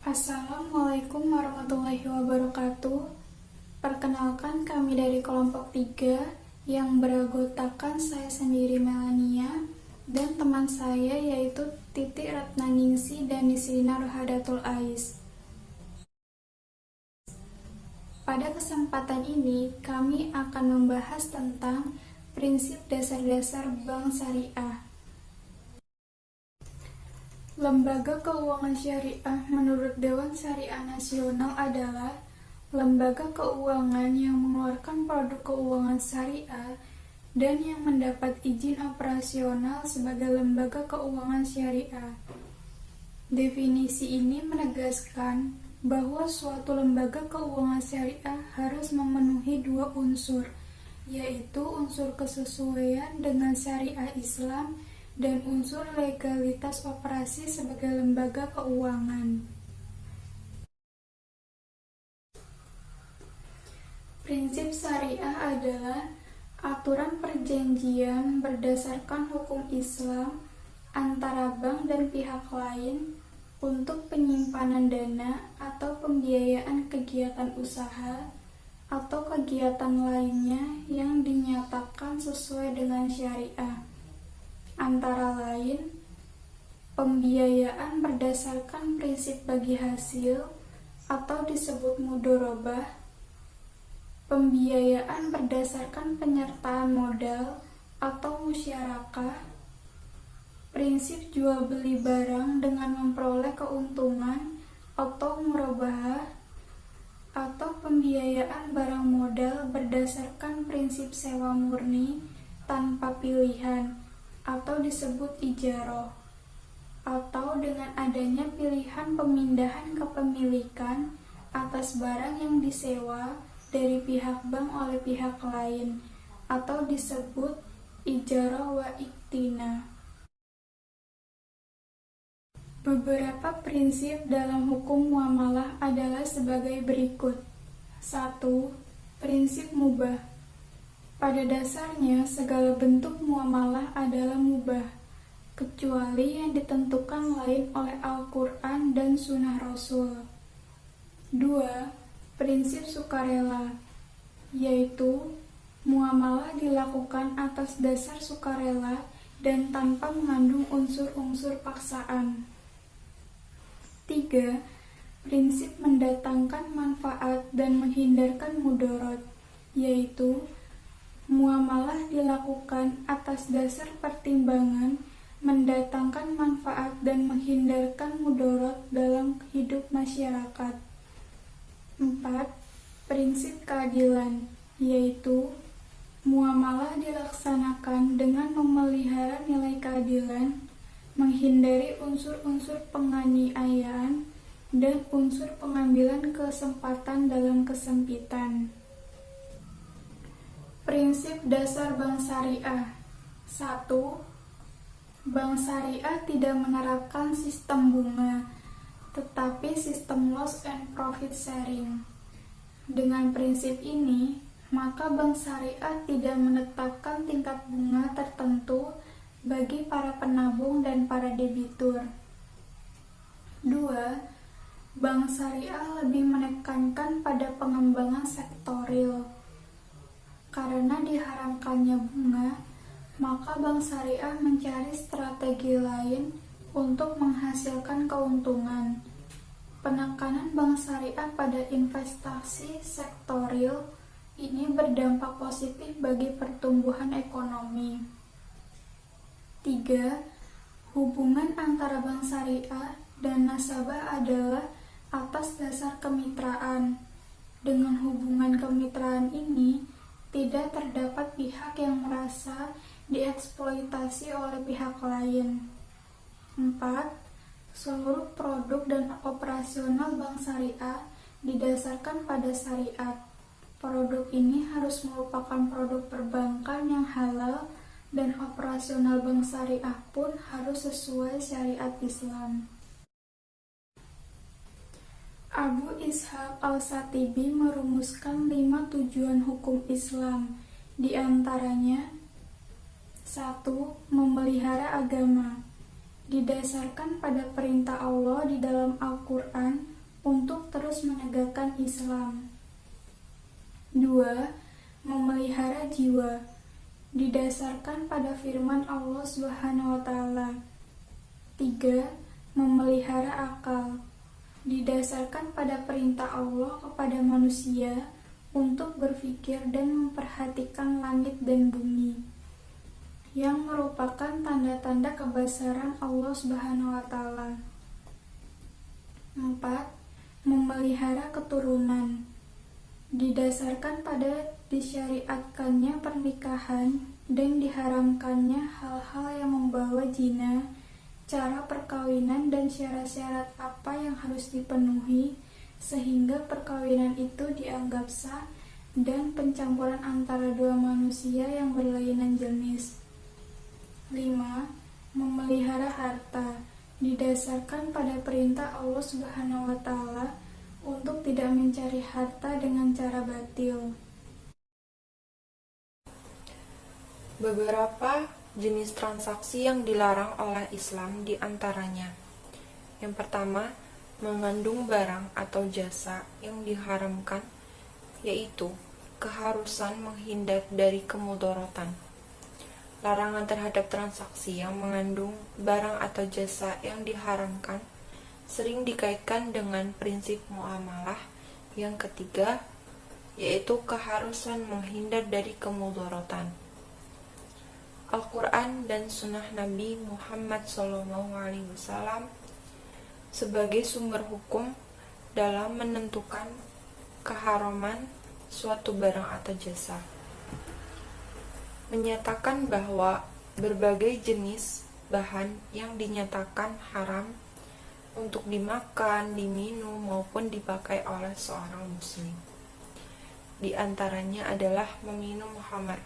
Assalamualaikum warahmatullahi wabarakatuh. Perkenalkan, kami dari kelompok 3 yang beranggotakan saya sendiri Melania dan teman saya yaitu Titi Ratnaningsi dan Nisrina Rohadatul Ais. Pada kesempatan ini kami akan membahas tentang prinsip dasar-dasar bank syariah. Lembaga keuangan syariah menurut Dewan Syariah Nasional adalah lembaga keuangan yang mengeluarkan produk keuangan syariah dan yang mendapat izin operasional sebagai lembaga keuangan syariah. Definisi ini menegaskan bahwa suatu lembaga keuangan syariah harus memenuhi 2 unsur, yaitu unsur kesesuaian dengan syariah Islam dan unsur legalitas operasi sebagai lembaga keuangan. Prinsip syariah adalah aturan perjanjian berdasarkan hukum Islam antara bank dan pihak lain untuk penyimpanan dana atau pembiayaan kegiatan usaha atau kegiatan lainnya yang dinyatakan sesuai dengan syariah. Antara lain, pembiayaan berdasarkan prinsip bagi hasil atau disebut mudharabah, pembiayaan berdasarkan penyertaan modal atau musyarakah, prinsip jual beli barang dengan memperoleh keuntungan atau murabahah, atau pembiayaan barang modal berdasarkan prinsip sewa murni tanpa pilihan atau disebut ijarah, atau dengan adanya pilihan pemindahan kepemilikan atas barang yang disewa dari pihak bank oleh pihak lain atau disebut ijarah wa iktina. Beberapa prinsip dalam hukum muamalah adalah sebagai berikut. 1. Prinsip mubah. Pada dasarnya, segala bentuk muamalah adalah mubah, kecuali yang ditentukan lain oleh Al-Quran dan Sunnah Rasul. 2. Prinsip sukarela, yaitu muamalah dilakukan atas dasar sukarela dan tanpa mengandung unsur-unsur paksaan. 3. Prinsip mendatangkan manfaat dan menghindarkan mudarat, yaitu muamalah dilakukan atas dasar pertimbangan mendatangkan manfaat dan menghindarkan mudarat dalam hidup masyarakat. 4. Prinsip keadilan, yaitu muamalah dilaksanakan dengan memelihara nilai keadilan, menghindari unsur-unsur penganiayaan dan unsur pengambilan kesempatan dalam kesempitan. Prinsip dasar bank syariah. 1. Bank syariah tidak menerapkan sistem bunga, tetapi sistem loss and profit sharing. Dengan prinsip ini, maka bank syariah tidak menetapkan tingkat bunga tertentu bagi para penabung dan para debitur. 2. Bank syariah lebih menekankan pada pengembangan sektoril. Karena diharamkannya bunga, maka bank syariah mencari strategi lain untuk menghasilkan keuntungan. Penekanan bank syariah pada investasi sektoril ini berdampak positif bagi pertumbuhan ekonomi. 3. Hubungan antara bank syariah dan nasabah adalah atas dasar kemitraan. Dengan hubungan kemitraan ini, tidak terdapat pihak yang merasa dieksploitasi oleh pihak lain. 4. Seluruh produk dan operasional bank syariah didasarkan pada syariat. Produk ini harus merupakan produk perbankan yang halal dan operasional bank syariah pun harus sesuai syariat Islam. Abu Ishaq Al-Shatibi merumuskan 5 tujuan hukum Islam, di antaranya 1. Memelihara agama, didasarkan pada perintah Allah di dalam Al-Quran untuk terus menegakkan Islam. 2. Memelihara jiwa didasarkan pada firman Allah Subhanahu wa taala. 3. Memelihara akal didasarkan pada perintah Allah kepada manusia untuk berpikir dan memperhatikan langit dan bumi, yang merupakan tanda-tanda kebesaran Allah Subhanahu wa taala. 4. Memelihara keturunan didasarkan pada disyariatkannya pernikahan dan diharamkannya hal-hal yang membawa zina, cara perkawinan dan syarat-syarat apa yang harus dipenuhi sehingga perkawinan itu dianggap sah, dan pencampuran antara dua manusia yang berlainan jenis. 5. Memelihara harta didasarkan pada perintah Allah Subhanahu wa taala untuk tidak mencari harta dengan cara batil. Beberapa jenis transaksi yang dilarang oleh Islam diantaranya: yang pertama, mengandung barang atau jasa yang diharamkan, yaitu keharusan menghindar dari kemudorotan. Larangan terhadap transaksi yang mengandung barang atau jasa yang diharamkan sering dikaitkan dengan prinsip muamalah. Yang ketiga, yaitu keharusan menghindar dari kemudorotan. Al-Quran dan Sunnah Nabi Muhammad SAW sebagai sumber hukum dalam menentukan keharaman suatu barang atau jasa, menyatakan bahwa berbagai jenis bahan yang dinyatakan haram untuk dimakan, diminum, maupun dipakai oleh seorang muslim. Di antaranya adalah meminum khamar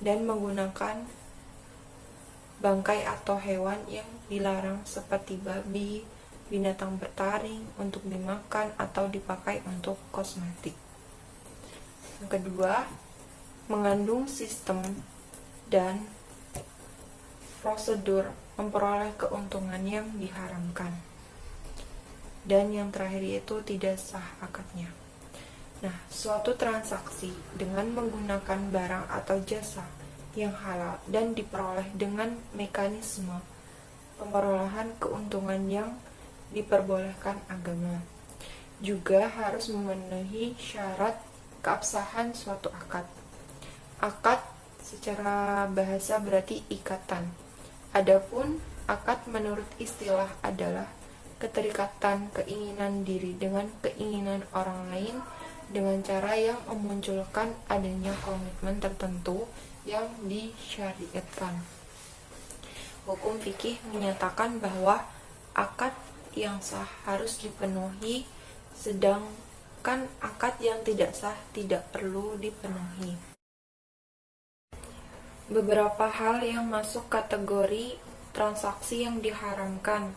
dan menggunakan bangkai atau hewan yang dilarang seperti babi, binatang bertaring untuk dimakan atau dipakai untuk kosmetik. Yang kedua, mengandung sistem dan prosedur memperoleh keuntungan yang diharamkan. Dan yang terakhir yaitu tidak sah akadnya. Nah, suatu transaksi dengan menggunakan barang atau jasa yang halal dan diperoleh dengan mekanisme pemerolehan keuntungan yang diperbolehkan agama juga harus memenuhi syarat keabsahan suatu akad. Akad secara bahasa berarti ikatan. Adapun akad menurut istilah adalah keterikatan keinginan diri dengan keinginan orang lain dengan cara yang memunculkan adanya komitmen tertentu yang disyariatkan. Hukum fikih menyatakan bahwa akad yang sah harus dipenuhi, sedangkan akad yang tidak sah tidak perlu dipenuhi. Beberapa hal yang masuk kategori transaksi yang diharamkan,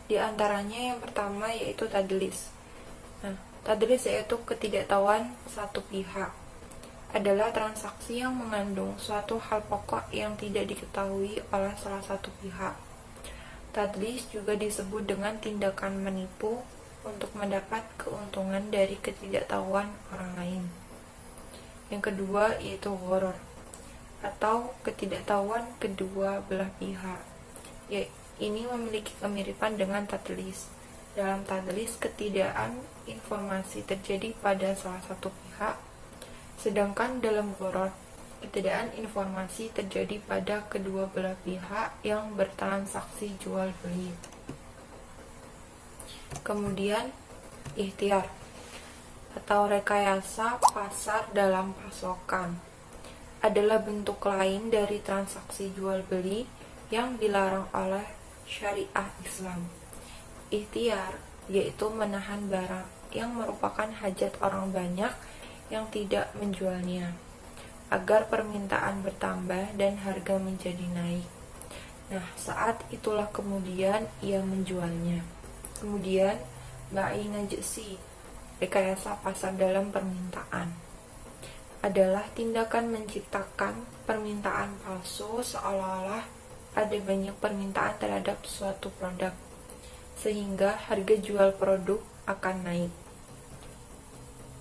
di antaranya yang pertama yaitu tadlis. Nah, tadlis yaitu ketidaktahuan satu pihak. Adalah transaksi yang mengandung suatu hal pokok yang tidak diketahui oleh salah satu pihak. Tadlis juga disebut dengan tindakan menipu untuk mendapat keuntungan dari ketidaktahuan orang lain. Yang kedua yaitu gharar atau ketidaktahuan kedua belah pihak. Ini memiliki kemiripan dengan tadlis. Dalam tadlis, ketidakan informasi terjadi pada salah satu pihak, sedangkan dalam gharar, ketidakan informasi terjadi pada kedua belah pihak yang bertransaksi jual beli. Kemudian, ikhtiar atau rekayasa pasar dalam pasokan adalah bentuk lain dari transaksi jual beli yang dilarang oleh syariah Islam. Ikhtiar yaitu menahan barang yang merupakan hajat orang banyak yang tidak menjualnya agar permintaan bertambah dan harga menjadi naik. Nah, saat itulah kemudian ia menjualnya. Kemudian ba'i najsi, rekayasa pasar dalam permintaan, adalah tindakan menciptakan permintaan palsu seolah-olah ada banyak permintaan terhadap suatu produk, sehingga harga jual produk akan naik.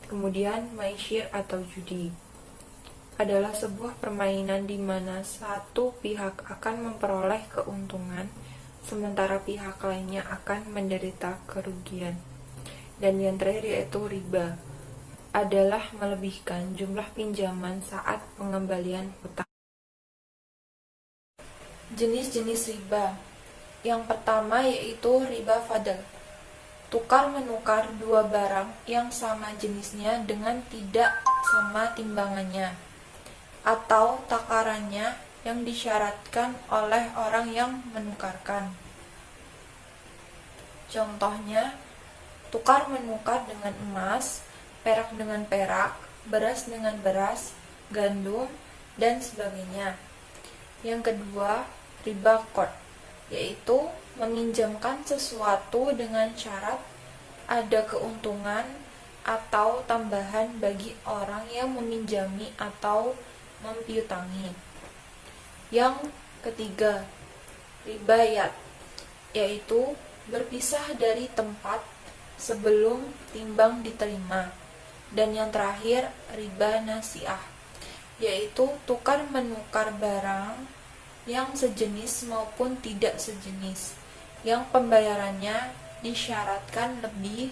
Kemudian maishir atau judi adalah sebuah permainan di mana satu pihak akan memperoleh keuntungan, sementara pihak lainnya akan menderita kerugian. Dan yang terakhir yaitu riba, adalah melebihkan jumlah pinjaman saat pengembalian hutang. Jenis-jenis riba. Yang pertama yaitu riba fadl. Tukar-menukar dua barang yang sama jenisnya dengan tidak sama timbangannya atau takarannya yang disyaratkan oleh orang yang menukarkan. Contohnya, tukar-menukar dengan emas, perak dengan perak, beras dengan beras, gandum, dan sebagainya. Yang kedua, riba qard, yaitu meminjamkan sesuatu dengan syarat ada keuntungan atau tambahan bagi orang yang meminjami atau mempiutangi. Yang ketiga, riba yad, yaitu berpisah dari tempat sebelum timbang diterima. Dan yang terakhir, riba nasiah, yaitu tukar-menukar barang yang sejenis maupun tidak sejenis, yang pembayarannya disyaratkan lebih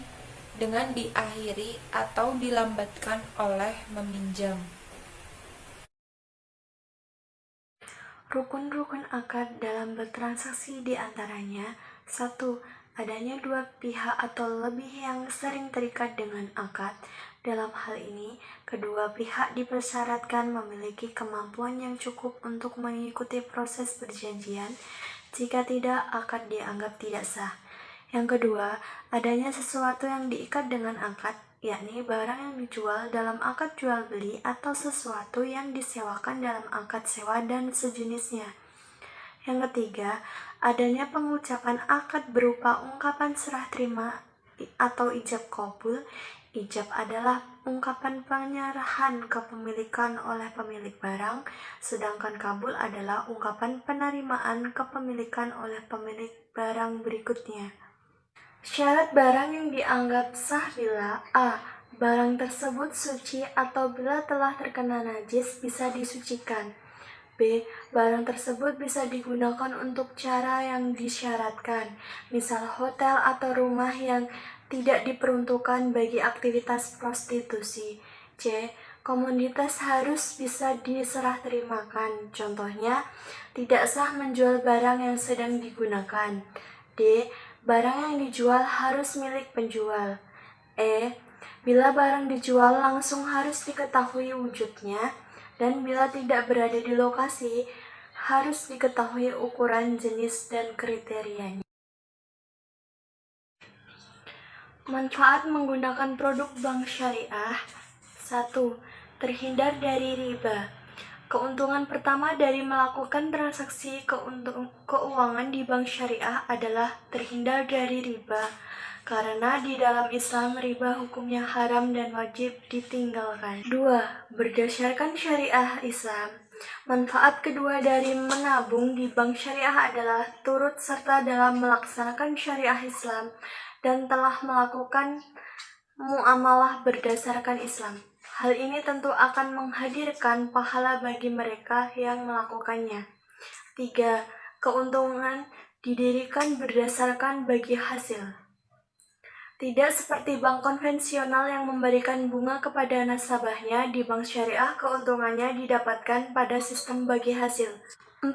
dengan diakhiri atau dilambatkan oleh meminjam. Rukun-rukun akad dalam bertransaksi di antaranya 1. Adanya dua pihak atau lebih yang sering terikat dengan akad. Dalam hal ini, kedua pihak dipersyaratkan memiliki kemampuan yang cukup untuk mengikuti proses perjanjian. Jika tidak, akad dianggap tidak sah. Yang kedua, adanya sesuatu yang diikat dengan akad, yakni barang yang dijual dalam akad jual beli atau sesuatu yang disewakan dalam akad sewa dan sejenisnya. Yang ketiga, adanya pengucapan akad berupa ungkapan serah terima atau ijab qabul. Ijab adalah ungkapan penyerahan kepemilikan oleh pemilik barang, sedangkan kabul adalah ungkapan penerimaan kepemilikan oleh pemilik barang berikutnya. Syarat barang yang dianggap sah bila a. Barang tersebut suci atau bila telah terkena najis bisa disucikan. B. Barang tersebut bisa digunakan untuk cara yang disyaratkan, misal hotel atau rumah yang tidak diperuntukkan bagi aktivitas prostitusi. C. Komoditas harus bisa diserah terimakan, contohnya tidak sah menjual barang yang sedang digunakan. D. Barang yang dijual harus milik penjual. E. Bila barang dijual langsung harus diketahui wujudnya, dan bila tidak berada di lokasi, harus diketahui ukuran, jenis, dan kriterianya. Manfaat menggunakan produk bank syariah. 1. Terhindar dari riba. Keuntungan pertama dari melakukan transaksi keuangan di bank syariah adalah terhindar dari riba, karena di dalam Islam riba hukumnya haram dan wajib ditinggalkan. 2. Berdasarkan syariah Islam, manfaat kedua dari menabung di bank syariah adalah turut serta dalam melaksanakan syariah Islam dan telah melakukan muamalah berdasarkan Islam. Hal ini tentu akan menghadirkan pahala bagi mereka yang melakukannya. 3. Keuntungan didirikan berdasarkan bagi hasil. Tidak seperti bank konvensional yang memberikan bunga kepada nasabahnya, di bank syariah keuntungannya didapatkan pada sistem bagi hasil. 4.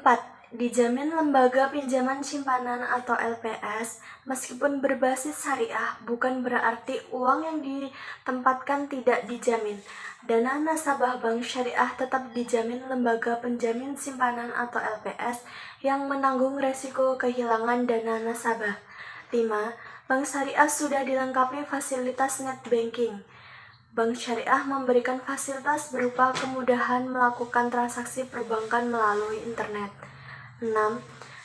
Dijamin lembaga pinjaman simpanan atau LPS. Meskipun berbasis syariah, bukan berarti uang yang ditempatkan tidak dijamin. Dana nasabah bank syariah tetap dijamin lembaga penjamin simpanan atau LPS yang menanggung resiko kehilangan dana nasabah. 5. Bank syariah sudah dilengkapi fasilitas net banking. Bank syariah memberikan fasilitas berupa kemudahan melakukan transaksi perbankan melalui internet. 6.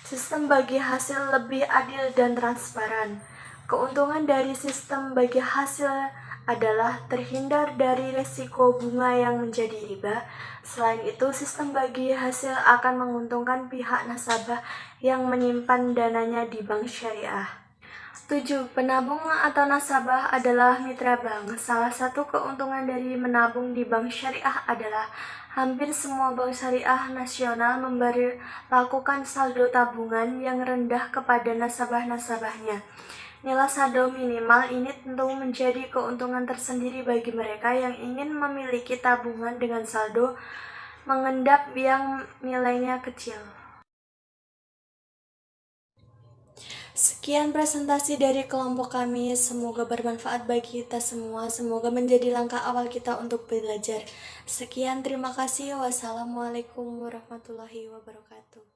Sistem bagi hasil lebih adil dan transparan. Keuntungan dari sistem bagi hasil adalah terhindar dari risiko bunga yang menjadi riba. Selain itu, sistem bagi hasil akan menguntungkan pihak nasabah yang menyimpan dananya di bank syariah. 7. Penabung atau nasabah adalah mitra bank. Salah satu keuntungan dari menabung di bank syariah adalah hampir semua bank syariah nasional memberlakukan saldo tabungan yang rendah kepada nasabah-nasabahnya. Nilai saldo minimal ini tentu menjadi keuntungan tersendiri bagi mereka yang ingin memiliki tabungan dengan saldo mengendap yang nilainya kecil. Sekian presentasi dari kelompok kami, semoga bermanfaat bagi kita semua, semoga menjadi langkah awal kita untuk belajar. Sekian, terima kasih. Wassalamualaikum warahmatullahi wabarakatuh.